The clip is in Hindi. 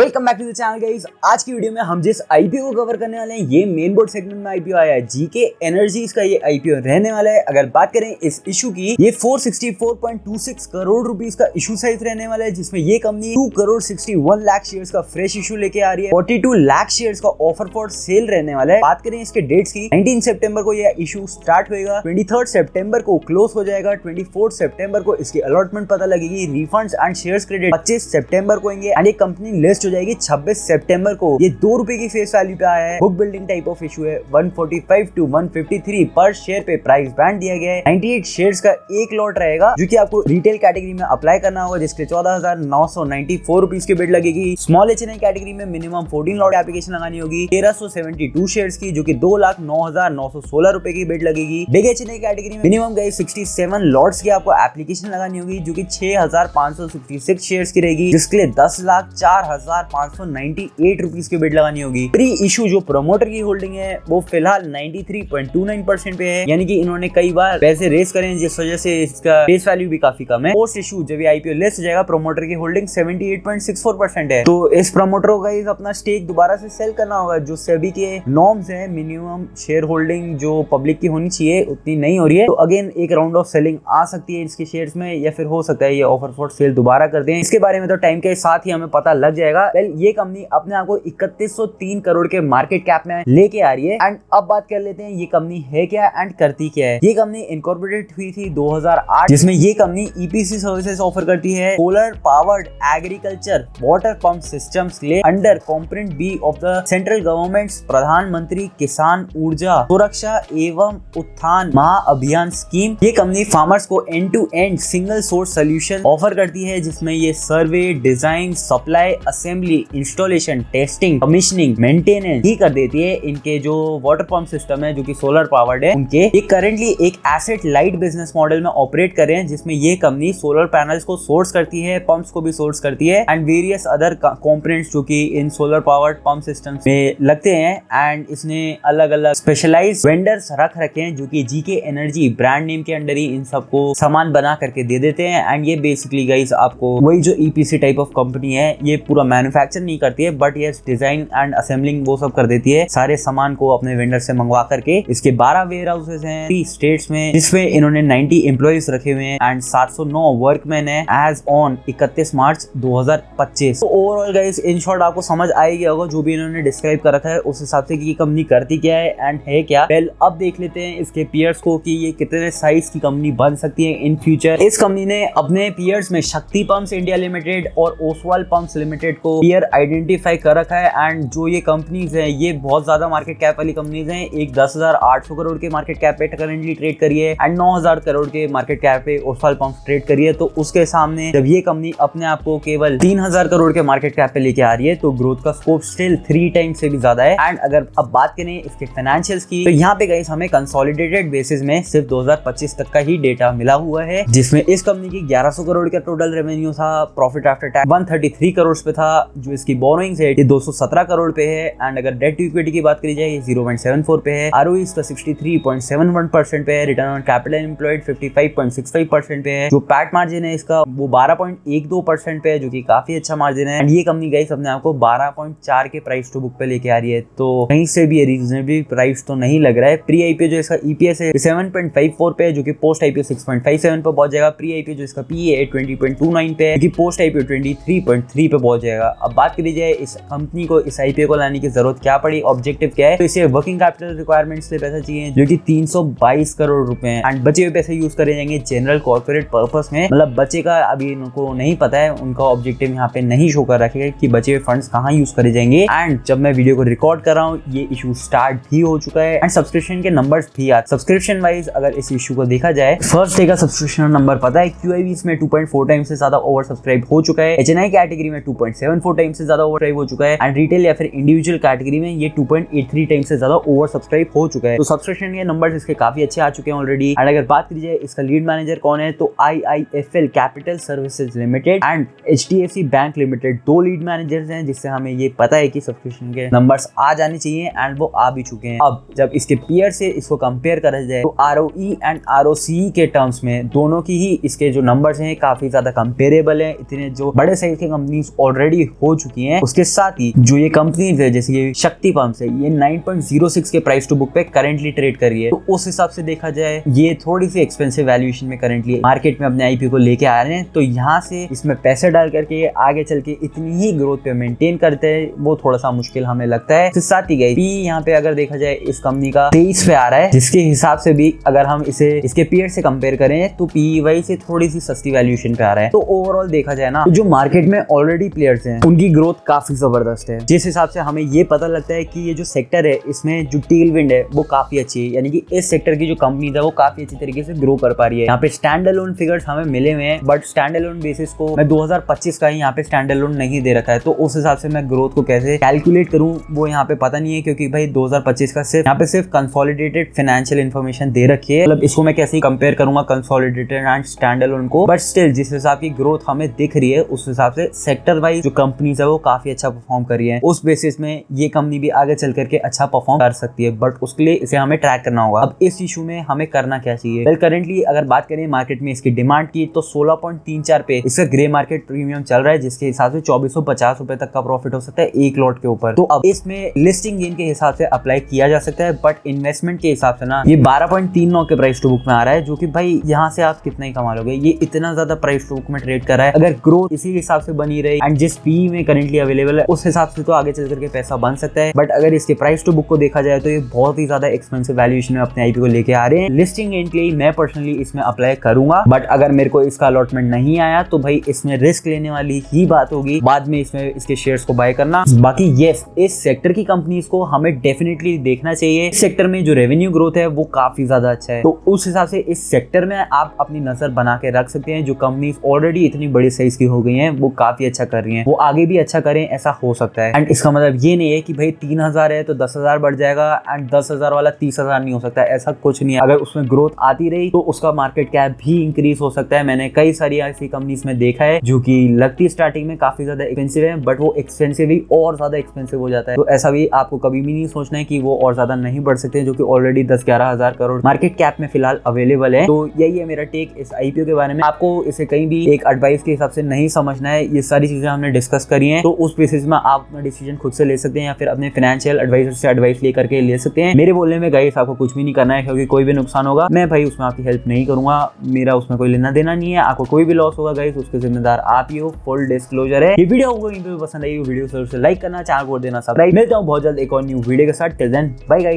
Welcome back to the channel guys. आज की वीडियो में हम जिस आईपीओ को कवर करने वाले हैं ये मेन बोर्ड सेगमेंट में आईपीओ आया है। जीके एनर्जीज का ये आईपीओ रहने वाला है। अगर बात करें इस इशू की, ये 464.26 करोड़ रुपीस का इशू साइज रहने वाला है, जिसमें ये कंपनी 2 करोड़ 61 लाख शेयर्स का फ्रेश इशू लेके आ रही है। 42 लाख शेयर्स का ऑफर फॉर सेल रहने वाला है। बात करें इसके डेट्स की, 19 सितंबर को ये इशू स्टार्ट होगा, 23 सितंबर को क्लोज हो जाएगा, 24 सितंबर को इसकी अलॉटमेंट पता लगेगी, रिफंड्स एंड शेयर्स क्रेडिट 25 सितंबर को होंगे एंड ये कंपनी लिस्ट हो जाएगी 26 सितंबर को। ये 2 रुपए की फेस वैल्यू पे आया है। Book building type of issue है। 145 टू 153 पर शेयर पे प्राइस बैंड दिया गया है। 98 शेयर्स का एक लॉट रहेगा जो कि आपको रिटेल कैटेगरी में अप्लाई करना होगा, जिसके 14,994 रुपीस की बिड लगेगी। स्मॉल एचएनआई कैटेगरी में मिनिमम 14 लॉट एप्लीकेशन लगानी होगी। 1372 शेयर्स की जो कि 2,09,916 रुपए की बिड लगेगी। बिग एचएनआई कैटेगरी में मिनिमम गाइस 67 लॉट्स की आपको एप्लीकेशन लगानी होगी जो कि 6,566 शेयर्स की रहेगी, जिसके लिए 10,04,598 रुपीस की बिड लगानी होगी। प्री इशू जो प्रमोटर की होल्डिंग है वो फिलहाल 93.29% पे है, यानी कि इन्होंने कई बार पैसे रेस करे जिस वजह से इसका फेस वैल्यू भी काफी कम है। पोस्ट इशू जब आईपीओ लिस्ट हो जाएगा, प्रमोटर की होल्डिंग 78.64% है। तो इस प्रमोटर को गाइस अपना स्टेक दोबारा से सेल करना होगा। जो सेबी के नॉर्म्स है, मिनिमम शेयर होल्डिंग जो पब्लिक की होनी चाहिए उतनी नहीं हो रही है, तो अगेन एक राउंड ऑफ सेलिंग आ सकती है इसके शेयर्स में, या फिर हो सकता है ये ऑफर फॉर सेल दोबारा कर दें। इसके बारे में तो टाइम के साथ ही हमें पता लग जाएगा। ये कंपनी अपने आप को 3103 करोड़ के मार्केट कैप में लेके आ रही है। एंड अब बात कर लेते हैं ये कंपनी है क्या एंड करती क्या है। ये कंपनी इनकॉर्पोरेट हुई थी 2008, जिसमें ये कंपनी ईपीसी सर्विसेज ऑफर करती है solar powered agriculture water pump systems के लिए under component B of the central government Pradhan Mantri Kisan Urja Suraksha evam Utthaan Mahabhiyan scheme. ये कंपनी फार्मर्स को end to end single source solution offer करती है, जिसमें ये survey, design, supply, assembly, installation, testing, commissioning, maintenance ही कर देती है। इनके जो वाटर पंप सिस्टम है जो कि सोलर पावर्ड है, उनके ये करेंटली एक एसेट लाइट बिजनेस मॉडल में ऑपरेट कर रहे हैं, जिसमें ये कंपनी सोलर पैनल्स को सोर्स करती है, पंप्स को भी सोर्स करती है एंड वेरियस अदर कंपोनेंट्स जो कि इन सोलर पावर्ड पंप सिस्टम्स में लगते हैं। एंड इसने अलग अलग स्पेशलाइज्ड वेंडर्स रख रखे हैं जो कि जीके एनर्जी ब्रांड नेम के अंडर ही इन सबको सामान बना करके दे देते हैं। एंड ये बेसिकली गाइस आपको वही जो ईपीसी टाइप ऑफ कंपनी है, ये पूरा मैन्युफैक्चर नहीं करती है बट ये डिजाइन एंड असेंबलिंग वो सब कर देती है, सारे सामान को अपने वेंडर से मंगवा करके। इसके 12 वेयर हाउसेस हैं 3 स्टेट्स में, जिसमें इन्होंने 90 एम्प्लॉइज रखे हुए हैं एंड 709 वर्कमैन है एज ऑन 31 मार्च 2025। तो ओवरऑल गाइस इन शॉर्ट आपको समझ आ गया होगा जो भी इन्होंने डिस्क्राइब कर रखा है उस हिसाब से कि ये कंपनी करती क्या है एंड है क्या। वेल अब देख लेते हैं इसके पीयर्स को कि ये कितने साइज की कंपनी बन सकती है इन फ्यूचर। इस कंपनी ने अपने पीयर्स में शक्ति पंप्स इंडिया लिमिटेड और ओसवाल पंप्स लिमिटेड को पीयर आइडेंटिफाई कर रखा है। एंड जो ये कंपनीज हैं ये बहुत ज्यादा मार्केट कैप वाली कंपनीज हैं। एक 10,800 करोड़ के मार्केट कैप पे करेंटली ट्रेड करी है एंड 9,000 करोड़ के मार्केट कैप पे ओसवाल पंप्स ट्रेड करी है। तो उसके सामने जब ये कंपनी अपने आप को केवल 3,000 करोड़ के मार्केट कैप पे लेके आ रही है तो ग्रोथ का स्कोप स्टिल 3 टाइम्स से भी ज्यादा है। एंड अगर अब बात करें इसके फाइनेंशियल्स की, तो यहाँ पे गाइस हमें कंसोलिडेटेड बेसिस में सिर्फ 2025 तक का ही डेटा मिला हुआ है, जिसमें इस कंपनी की 1100 करोड़ का टोटल रेवेन्यू था। प्रॉफिट आफ्टर टैक्स 133 करोड़ पे था। जो इसकी बोरोइंग्स है ये 217 करोड़ पे है। एंड अगर डेट टू इक्विटी की बात करी जाए ये 0.74 पे है। आरओई इसका 63.71% पे है। रिटर्न ऑन कैपिटल एम्प्लॉयड 55.65% पे है। जो पैट मार्जिन है इसका वो 12.12% पे है, जो कि काफी अच्छा मार्जिन है। एंड ये कंपनी गाइस अपने आप को 12.4 के प्राइस टू बुक पे लेके आ रही है, तो कहीं से भी रीजनेबल प्राइस तो नहीं लग रहा है। प्री आईपीओ जो इसका ईपीएस है 7.54 पे है, जो कि पोस्ट आईपीओ 6.57 पे पहुंच जाएगा। प्री आईपीओ जो इसका पीए है 20.29 पे है, जो कि पोस्ट आईपीओ 23.3 पे पहुंच जाएगा। अब बात करी जाए इस कंपनी को इस आईपीओ को लाने की जरूरत क्या पड़ी, ऑब्जेक्टिव क्या है, तो इसे वर्किंग कैपिटल रिक्वायरमेंट्स से पैसा चाहिए जो कि 322 करोड़ रुपए हैं। एंड बचे हुए पैसे यूज करे जाएंगे जनरल कॉर्पोरेट पर्पस में। मतलब बचे का अभी उनको नहीं पता है, उनका ऑब्जेक्टिव यहाँ पे नहीं शो कर रखेगा कि बचे हुए फंड्स कहाँ यूज करे जाएंगे। एंड जब मैं वीडियो को रिकॉर्ड कर रहा हूँ ये इशू स्टार्ट भी हो चुका है एंड सब्सक्रिप्शन के नंबर्स भी आते। सब्सक्रिप्शन वाइज अगर इस इशू को देखा जाए, फर्स्ट डे का सब्सक्रिप्शन नंबर पता है, क्यूआईवी इसमें 2.4 टाइम से ज्यादा ओवर सब्सक्राइब हो चुका है। एचएनआई कैटेगरी में 2.74 टाइम से ज्यादा ओवर हो चुका है एंड रिटेल या फिर इंडिविजुअल कैटेगरी में ये 2.83 टाइम से ज्यादा ओवर सब्सक्राइब हो चुका है। तो सब्सक्रिप्शन के नंबर्स इसके काफी अच्छे आ चुके हैं ऑलरेडी। एंड अगर बात की जाए इसका लीड मैनेजर कौन है, तो IIFL capital services limited and HDFC bank limited 2 lead managers हैं, जिससे हमें ये पता है कि सब्सक्रिप्शन के नंबर्स आ जाने चाहिए एंड वो आ भी चुके हैं। अब जब इसके पीयर से इसको कंपेयर करा जाए तो ROE एंड ROCE के टर्म्स में दोनों की ही इसके जो नंबर्स हैं काफी ज्यादा कंपेरेबल है। इतने जो बड़े साइज के कंपनीज ऑलरेडी हो चुकी हैं। उसके साथ ही जो ये कंपनी है जैसे कि शक्ति पंप्स है, ये 9.06 के प्राइस टू बुक पे करंटली ट्रेड कर रही है। तो उस हिसाब से देखा जाए ये थोड़ी सी एक्सपेंसिव वैल्यूएशन में करंटली मार्केट में अपने आईपीओ को लेके आ रहे हैं। तो यहाँ से इसमें पैसे डाल करके आगे चल के इतनी ही ग्रोथ पे मेंटेन करते हैं वो थोड़ा सा मुश्किल हमें लगता है। तो साथ ही गई पी यहाँ पे अगर देखा जाए इस कंपनी का 23 पे आ रहा है, जिसके हिसाब से भी अगर हम इसे इसके पीयर से कंपेयर करें तो पी वाई से थोड़ी सी सस्ती वैल्यूएशन पे आ रहा है। तो ओवरऑल देखा जाए ना, तो जो मार्केट में ऑलरेडी प्लेयर्स हैं उनकी ग्रोथ काफी जबरदस्त है, जिस हिसाब से हमें ये पता लगता है कि ये जो सेक्टर है इसमें जो टेल विंड है वो काफी अच्छी है, यानी कि इस सेक्टर की जो कंपनी है वो काफी अच्छी तरीके से ग्रो कर पा रही है। यहाँ पे स्टैंड अलोन फिगर्स हमें मिले हुए हैं, बट स्टैंड अलोन बेसिस को मैं 2025 का ही यहाँ पे स्टैंड अलोन नहीं दे रखा है, तो उस हिसाब से मैं ग्रोथ को कैसे कैलकुलेट करूं वो यहाँ पे पता नहीं है, क्योंकि भाई 2025 का सिर्फ यहाँ पे सिर्फ कंसोलिडेटेड फाइनेंशियल इन्फॉर्मेशन दे रखी है। मतलब इसको मैं कैसे कंपेयर करूंगा कंसोलिडेटेड एंड स्टैंड अलोन को, बट स्टिल जिस हिसाब की ग्रोथ हमें दिख रही है उस हिसाब से सेक्टर वाइज जो कंपनीज है वो काफी अच्छा परफॉर्म कर रही है। उस बेसिस में ये कंपनी भी आगे चल करके अच्छा परफॉर्म कर सकती है, बट उसके लिए इसे हमें ट्रैक करना होगा। अब इस इशू में हमें करना क्या चाहिए? वेल करेंटली अगर बात करें मार्केट में इसकी डिमांड की तो 16.34 पे इसका ग्रे मार्केट प्रीमियम चल रहा है, जिसके हिसाब से 2450 रुपए तक का प्रॉफिट हो सकता है एक लॉट के ऊपर। तो अब इसमें लिस्टिंग गेन के हिसाब से अप्लाई किया जा सकता है, बट इन्वेस्टमेंट के हिसाब से ना ये 12.39 के प्राइस टू बुक में आ रहा है, जो कि भाई यहाँ से आप कितना ही कमा लोगे। ये इतना ज्यादा प्राइस टू बुक में ट्रेड कर रहा है, अगर ग्रोथ इसी हिसाब से बनी रही एंड जिस पी में करेंटली अवेलेबल है उस हिसाब से तो आगे चल करके पैसा बन सकता है। बट अगर इसके प्राइस टू बुक को देखा जाए तो ये बहुत ही ज्यादा एक्सपेंसिव वैल्यूएशन में अपने आईपीओ को लेके आ रहे हैं। लिस्टिंग गेन के लिए मैं पर्सनली इसमें अप्लाई करूंगा, बट अगर मेरे को इसका अलॉटमेंट नहीं आया तो भाई इसमें रिस्क लेने वाली ही बात होगी, बाद में इसमें इसके शेयर्स को बाय करना। बाकी यस, इस सेक्टर की कंपनीज को हमें डेफिनेटली देखना चाहिए। इस सेक्टर में जो रेवेन्यू ग्रोथ है वो काफी ज्यादा अच्छा है, तो उस हिसाब से इस सेक्टर में आप अपनी नजर बना के रख सकते हैं। जो कंपनीज ऑलरेडी इतनी बड़ी साइज की हो गई हैं वो काफी अच्छा कर रही हैं, वो आगे भी अच्छा करें ऐसा हो सकता है। एंड इसका मतलब ये नहीं है कि भाई 3000 है तो 10,000 बढ़ जाएगा एंड 10,000 वाला 30,000 नहीं हो सकता, ऐसा कुछ नहीं है। अगर उसमें ग्रोथ आती रही तो उसका मार्केट कैप भी इंक्रीज हो सकता है। मैंने कई सारी ऐसी कंपनीज में देखा है जो कि लगती स्टार्टिंग में काफी ज्यादा एक्सपेंसिव है, बट वो एक्सपेंसिव ही और ज्यादा एक्सपेंसिव हो जाता है। तो ऐसा भी आपको कभी भी नहीं सोचना है कि वो और ज्यादा नहीं बढ़ सकते, जो कि ऑलरेडी 10-11 हजार करोड़ मार्केट कैप में फिलहाल अवेलेबल है। तो यही है मेरा टेक इस आईपीओ के बारे में। आपको इसे कहीं भी एक एडवाइस के हिसाब से नहीं समझना है, ये सारी चीजें हमने डिस्कस करी हैं, तो उस बेसिस में आप अपना डिसीजन खुद से ले सकते हैं या फिर अपने फाइनेंशियल एडवाइजर से एडवाइस लेकर के ले सकते हैं। मेरे बोलने में गाइस आपको कुछ भी नहीं करना है, क्योंकि कोई भी नुकसान होगा मैं भाई उसमें आपकी हेल्प नहीं करूंगा, मेरा उसमें कोई लेना देना नहीं है। आपको कोई भी लॉस होगा गाइस उसके जिम्मेदार आप ही हो, फुल डिस्क्लोजर है। ये वीडियो आपको पसंद आई वीडियो से लाइक करना, चैनल को देना सब्सक्राइब। मिलता हूं बहुत जल्द एक और न्यू वीडियो के साथ। Till then bye guys.